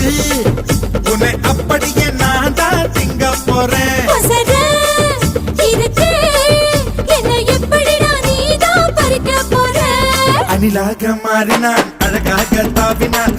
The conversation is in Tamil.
வச்சு உன்னை அப்படியே நான் தான் திங்க போறேன். அணிலாக மாறினான், அழகாக தாவினான்,